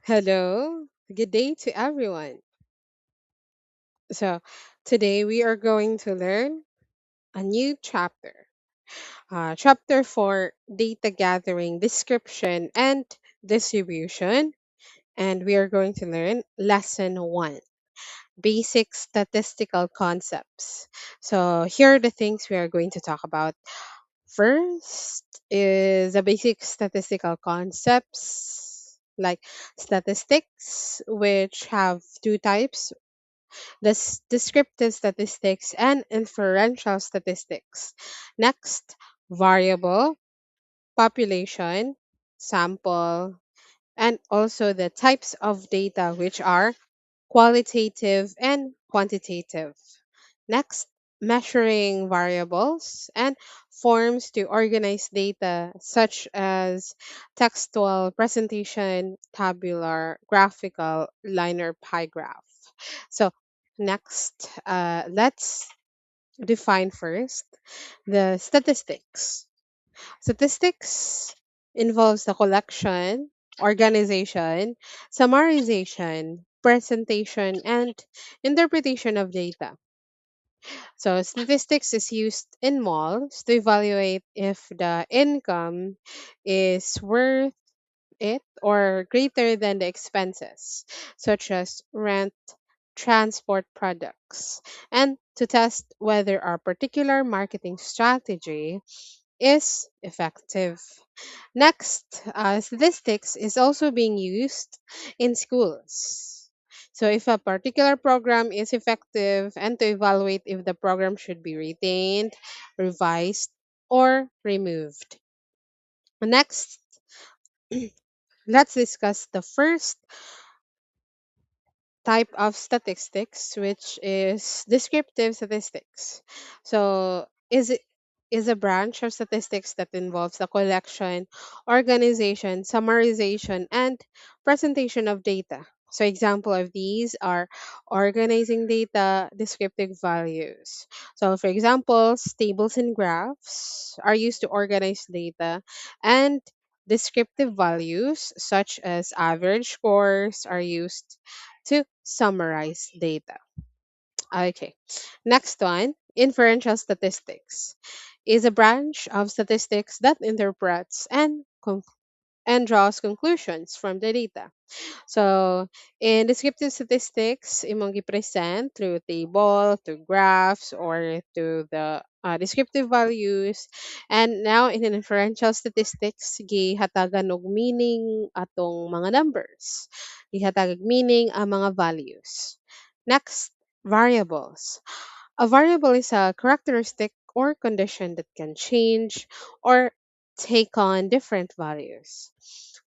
Hello, good day to everyone. So, today we are going to learn a new chapter. Chapter 4, Data Gathering, Description, and Distribution. And we are going to learn Lesson 1, Basic Statistical Concepts. So, here are the things we are going to talk about. First is the basic statistical concepts like statistics, which have two types: descriptive statistics and inferential statistics. Next, variable, population, sample, and also the types of data, which are qualitative and quantitative. Next, measuring variables and forms to organize data such as textual presentation, tabular, graphical, linear pie graph. So, next, let's define first the statistics. Statistics involves the collection, organization, summarization, presentation, and interpretation of data. So, statistics is used in malls to evaluate if the income is worth it or greater than the expenses, such as rent, transport products, and to test whether our particular marketing strategy is effective. Next, statistics is also being used in schools. So, if a particular program is effective, and to evaluate if the program should be retained, revised, or removed. Next, let's discuss the first type of statistics, which is descriptive statistics. So, is a branch of statistics that involves the collection, organization, summarization, and presentation of data. So, example of these are organizing data, descriptive values. So, for example, tables and graphs are used to organize data, and descriptive values such as average scores are used to summarize data. Okay. Next one, inferential statistics is a branch of statistics that interprets and draws conclusions from the data. So, in descriptive statistics, imong present through table, to graphs, or to the descriptive values. And now, in inferential statistics, gihatagan og meaning atong mga numbers. Gihatag og meaning ang mga values. Next, variables. A variable is a characteristic or condition that can change or take on different values.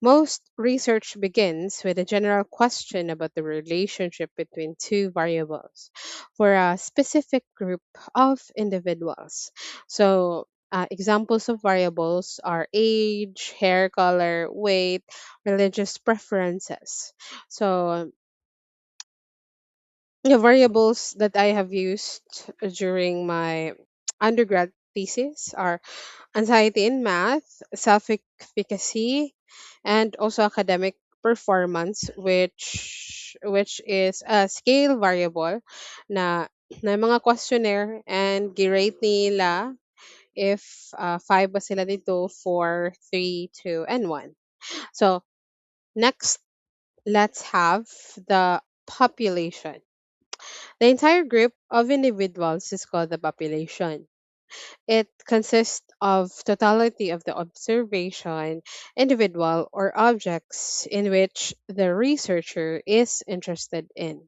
Most research begins with a general question about the relationship between two variables for a specific group of individuals. So, examples of variables are age, hair color, weight, religious preferences. So, the variables that I have used during my undergrad thesis are anxiety in math, self efficacy, and also academic performance, which is a scale variable na mga questionnaire, and girate nila if 5 ba sila dito, 4, 3, 2, and 1. So, next, let's have the population. The entire group of individuals is called the population. It consists of totality of the observation, individual, or objects in which the researcher is interested in.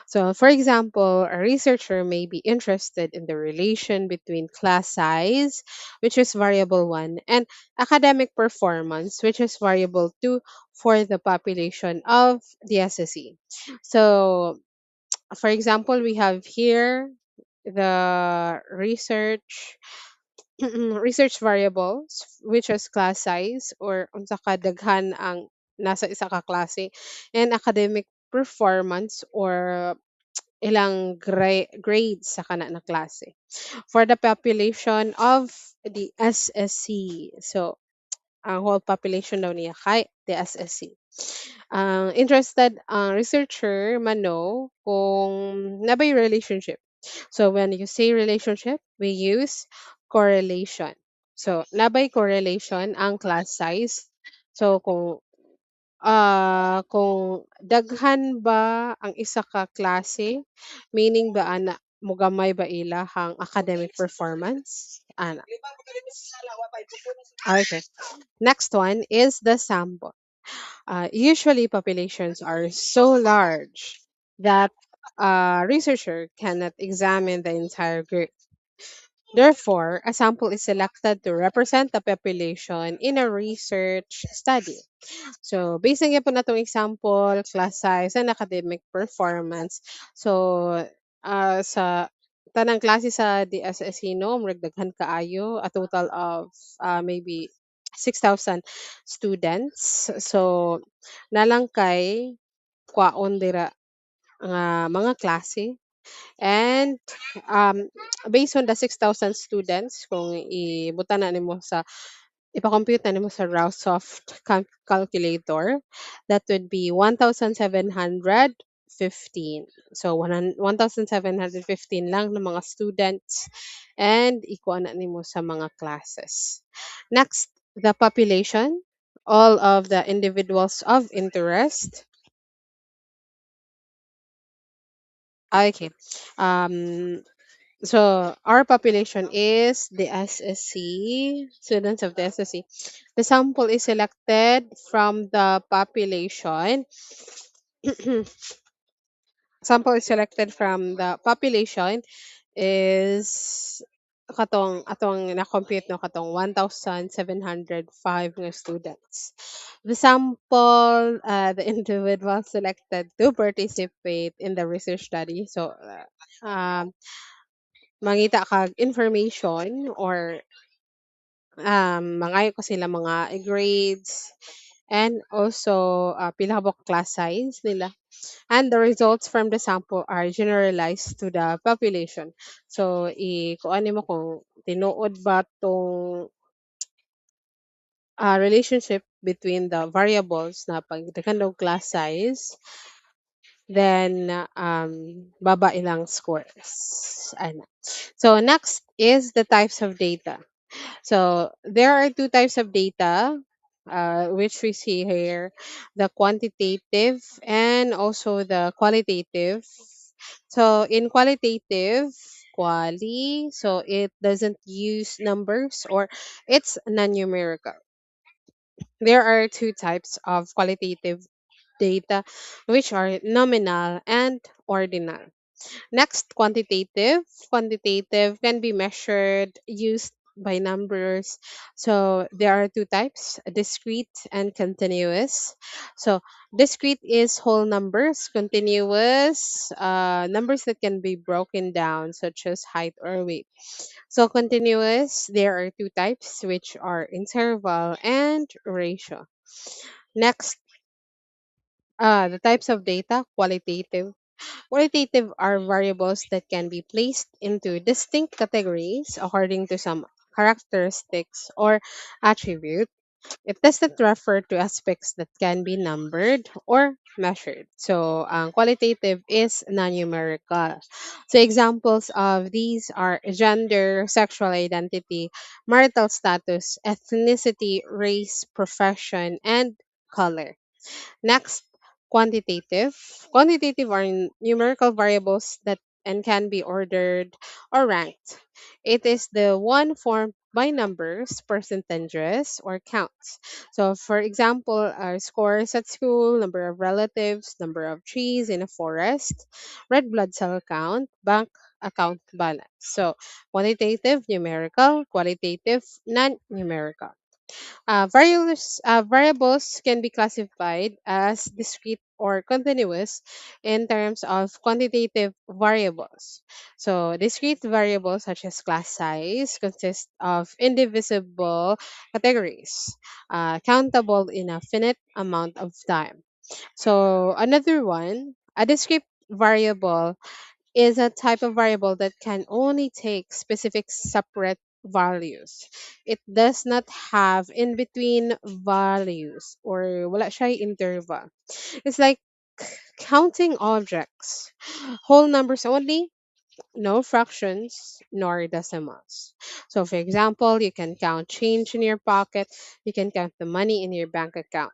So, for example, a researcher may be interested in the relation between class size, which is variable 1, and academic performance, which is variable 2, for the population of the SSE. So, for example, we have here the research research variables, which is class size or unsa ka daghan ang nasa isa ka klase, and academic performance or ilang grades sa kana na klase. For the population of the SSC, so ang whole population daw niya kay the SSC. Ang interested ang researcher mano kung nabay relationship. So when you say relationship, we use correlation. So nabay correlation ang class size. So kung daghan ba ang isa ka klase, meaning ba ana mogamay ba ila ang academic performance? Ana. Okay. Next one is the sample. Usually, populations are so large that a researcher cannot examine the entire group. Therefore, a sample is selected to represent the population in a research study. So, based na po na itong example, class size, and academic performance. So, sa tanang klase sa DSS no, daghan kaayo, a total of maybe 6,000 students. So, nalang kay kwaon dira nga mga klase. And based on the 6,000 students, kung ibutan na nimo sa ipa-compute na nimo sa Rausoft calculator, that would be 1,715. So 1,715 lang ng mga students and ikuha na nimo sa mga classes. Next, the population, all of the individuals of interest. Okay. Um, So our population is the SSC, students of the SSC. The sample is selected from the population. Sample is selected from the population is atong na-compute no katong 1,705 nga students. The sample, the individual selected to participate in the research study. So, mangita kag information or mangayo ko sila mga grades and also pila ka ba class size nila. And the results from the sample are generalized to the population. So, kuan mo kung tinuod ba tong relationship between the variables na pag og class size, then baba ilang scores. Ano. So, next is the types of data. So there are two types of data, which we see here, the quantitative and also the qualitative. So in qualitative, so it doesn't use numbers or it's non-numerical. There are two types of qualitative data, which are nominal and ordinal. Next, quantitative. Quantitative can be measured used by numbers. So there are two types, discrete and continuous. So discrete is whole numbers, continuous numbers that can be broken down, such as height or weight. So continuous, there are two types, which are interval and ratio. Next, the types of data, qualitative. Qualitative are variables that can be placed into distinct categories according to some characteristics or attribute. It does not refer to aspects that can be numbered or measured. So, qualitative is non-numerical. So, examples of these are gender, sexual identity, marital status, ethnicity, race, profession, and color. Next, quantitative. Quantitative are numerical variables that and can be ordered or ranked. It is the one formed by numbers, percentages, or counts. So, for example, our scores at school, number of relatives, number of trees in a forest, red blood cell count, bank account balance. So, quantitative, numerical, qualitative, non-numerical. Variables can be classified as discrete or continuous in terms of quantitative variables. So, discrete variables such as class size consist of indivisible categories, countable in a finite amount of time. So, another one, a discrete variable is a type of variable that can only take specific separate values. It does not have in between values or wala siya interval. It's like counting objects. Whole numbers only, no fractions nor decimals. So, for example, you can count change in your pocket, you can count the money in your bank account.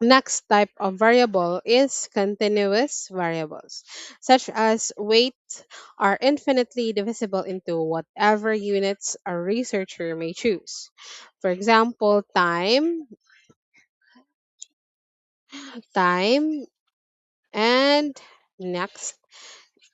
Next type of variable is continuous variables, such as weight, are infinitely divisible into whatever units a researcher may choose. For example, time, and next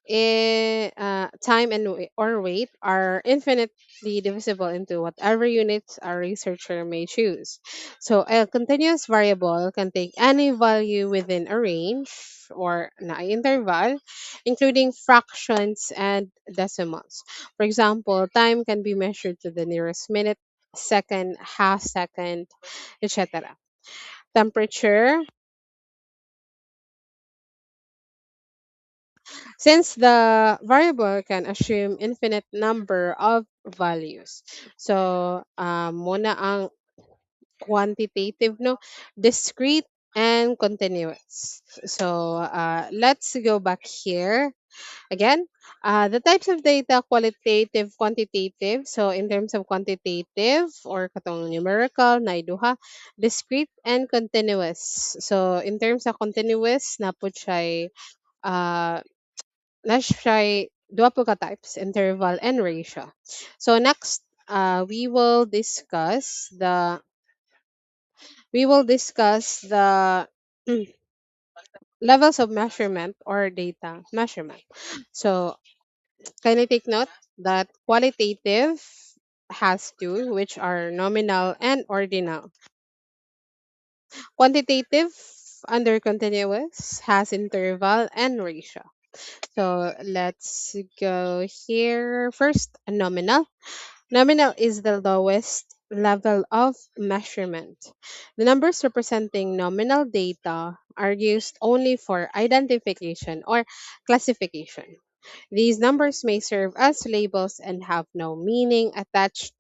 time and or weight are infinitely divisible into whatever units a researcher may choose. So a continuous variable can take any value within a range or an interval, including fractions and decimals. For example, time can be measured to the nearest minute, second, half second, etc. Temperature, since the variable can assume infinite number of values. So, muna ang quantitative, no? Discrete and continuous. So, let's go back here. Again, the types of data, qualitative, quantitative. So, in terms of quantitative or katong numerical, naiduha, discrete and continuous. So, in terms of continuous, na po siya let's try dua po ka types, interval and ratio. So next, we will discuss the levels of measurement or data measurement. So can I take note that qualitative has two, which are nominal and ordinal. Quantitative under continuous has interval and ratio. So let's go here. First, nominal. Nominal is the lowest level of measurement. The numbers representing nominal data are used only for identification or classification. These numbers may serve as labels and have no meaning attached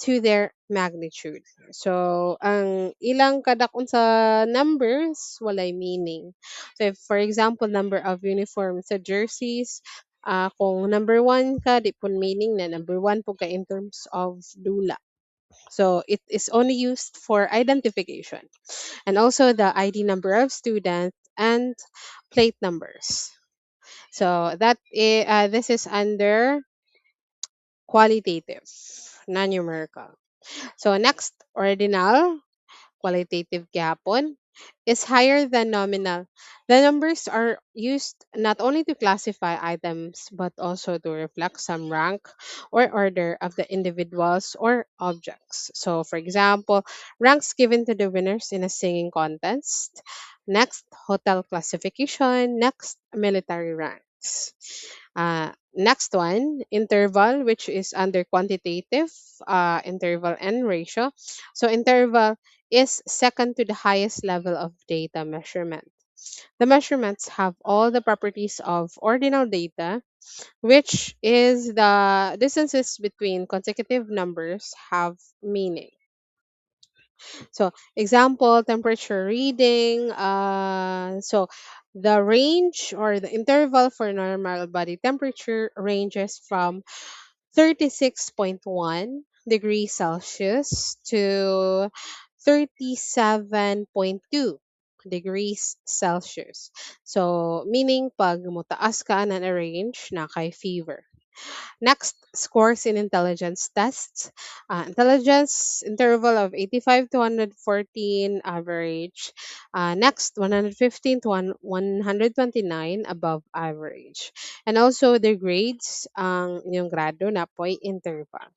to their magnitude. So, ang ilang kadakon sa numbers, walay meaning. So, if, for example, number of uniforms sa jerseys, kung number one ka, di pun meaning na number one po ka in terms of dula. So, it is only used for identification. And also the ID number of students and plate numbers. So this is under qualitative, non-numerical. So next, ordinal, qualitative gyapon, is higher than nominal. The numbers are used not only to classify items but also to reflect some rank or order of the individuals or objects. So, for example, ranks given to the winners in a singing contest. Next, hotel classification. Next, military ranks. Next one, interval, which is under quantitative, interval and ratio. So, interval is second to the highest level of data measurement. The measurements have all the properties of ordinal data, which is the distances between consecutive numbers have meaning. So, example, temperature reading. So, the range or the interval for normal body temperature ranges from 36.1 degrees Celsius to 37.2 degrees Celsius. So, meaning pag mutaas ka na range na kay fever. Next, scores in intelligence tests. Intelligence interval of 85 to 114 average. Next, 115 to 129 above average. And also their grades, ang inyong grado na po ay interval.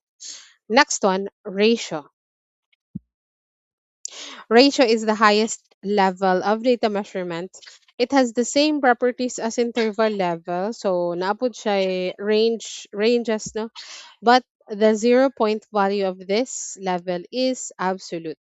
Next one, ratio. Ratio is the highest level of data measurement. It has the same properties as interval level. So, naapod siya ranges, no? But the 0 point value of this level is absolute,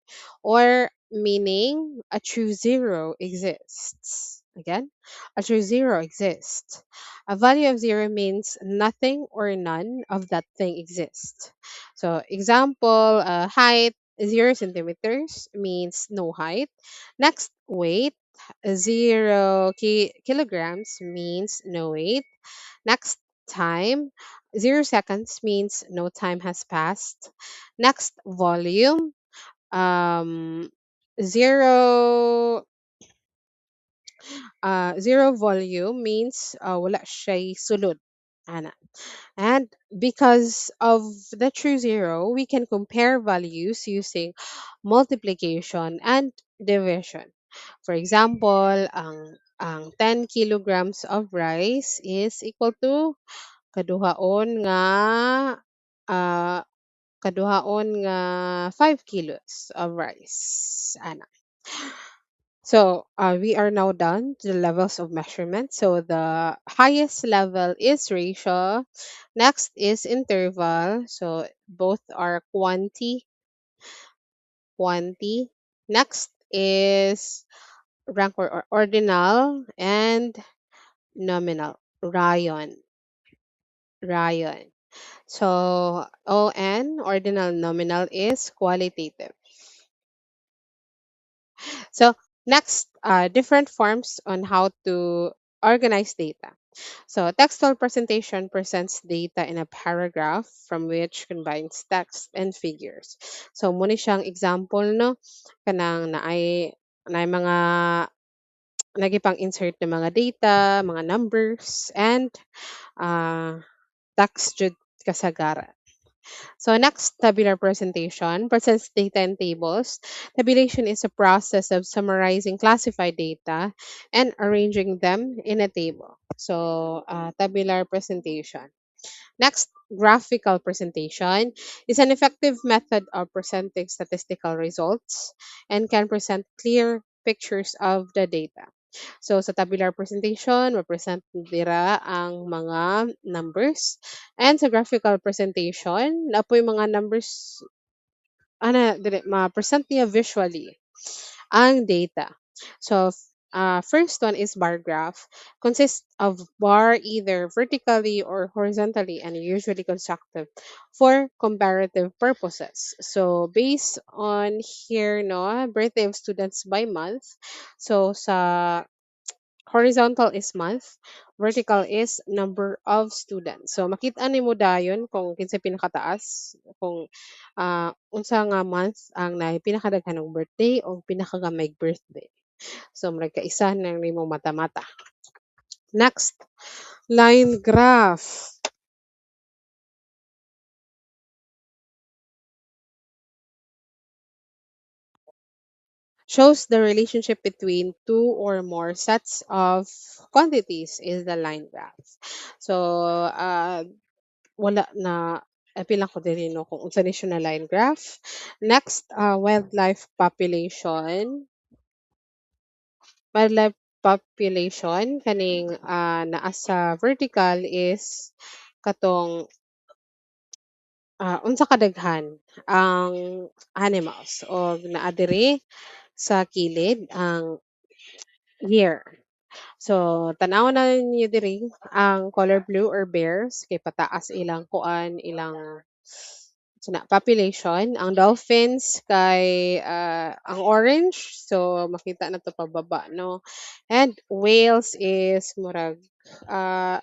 or meaning a true zero exists. Again, a true zero exists. A value of zero means nothing or none of that thing exists. So, example, height 0 centimeters means no height. Next, weight 0 kilograms means no weight. Next, time 0 seconds means no time has passed. Next, volume zero zero volume means wala siya'y sulod. Ana. And because of the true zero, we can compare values using multiplication and division. For example, ang 10 kilograms of rice is equal to kaduhaon nga uh, kaduhaon nga 5 kilos of rice. Ana. So we are now done to the levels of measurement. So the highest level is ratio. Next is interval. So both are quantity. Next is rank or ordinal and nominal. Rayon. So ON, ordinal nominal, is qualitative. So next, different forms on how to organize data. So textual presentation presents data in a paragraph from which combines text and figures. So muna siyang example no kanang naay mga nagipang insert ng mga data, mga numbers and uh, text jud kasagaran. So next, tabular presentation presents data in tables. Tabulation is a process of summarizing classified data and arranging them in a table. So tabular presentation. Next, graphical presentation is an effective method of presenting statistical results and can present clear pictures of the data. So sa tabular presentation, ma-present dira ang mga numbers. And sa graphical presentation, na po yung mga numbers, dire, ma-present niya visually ang data. So, first one is bar graph. Consists of bar either vertically or horizontally and usually constructed for comparative purposes. So, based on here, no, birthday of students by month. So, sa horizontal is month, vertical is number of students. So makita nimo dayon kung kinsay pinakataas, kung unsa nga month ang naay pinakadaghanong birthday o pinakagamay birthday. So murag kaisa na nimo mata-mata. Next, line graph. Shows the relationship between two or more sets of quantities is the line graph. So wala na apil ko diri no kung unsa ni siya na line graph. Next, wildlife population. Wildlife population kaning naa sa vertical is katong unsa kadaghan ang animals o naa diri sa kilid ang year. So, tanaw na niyo diri ang color blue or bears kay pataas ilang kuan, ilang population. Ang dolphins kay ang orange, so makita na to pababa, no? And whales is murag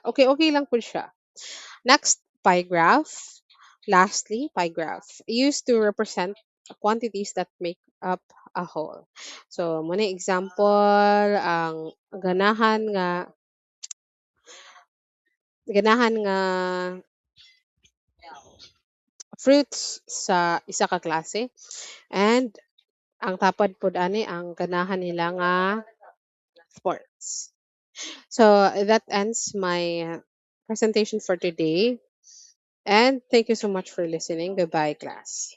okay okay lang po siya. Next, pie graph. Lastly, pie graph used to represent quantities that make up a whole. So, muna example, ang ganahan nga fruits sa isa ka klase and ang tapad pod ani ang ganahan nila nga sports. So that ends my presentation for today and thank you so much for listening. Goodbye class.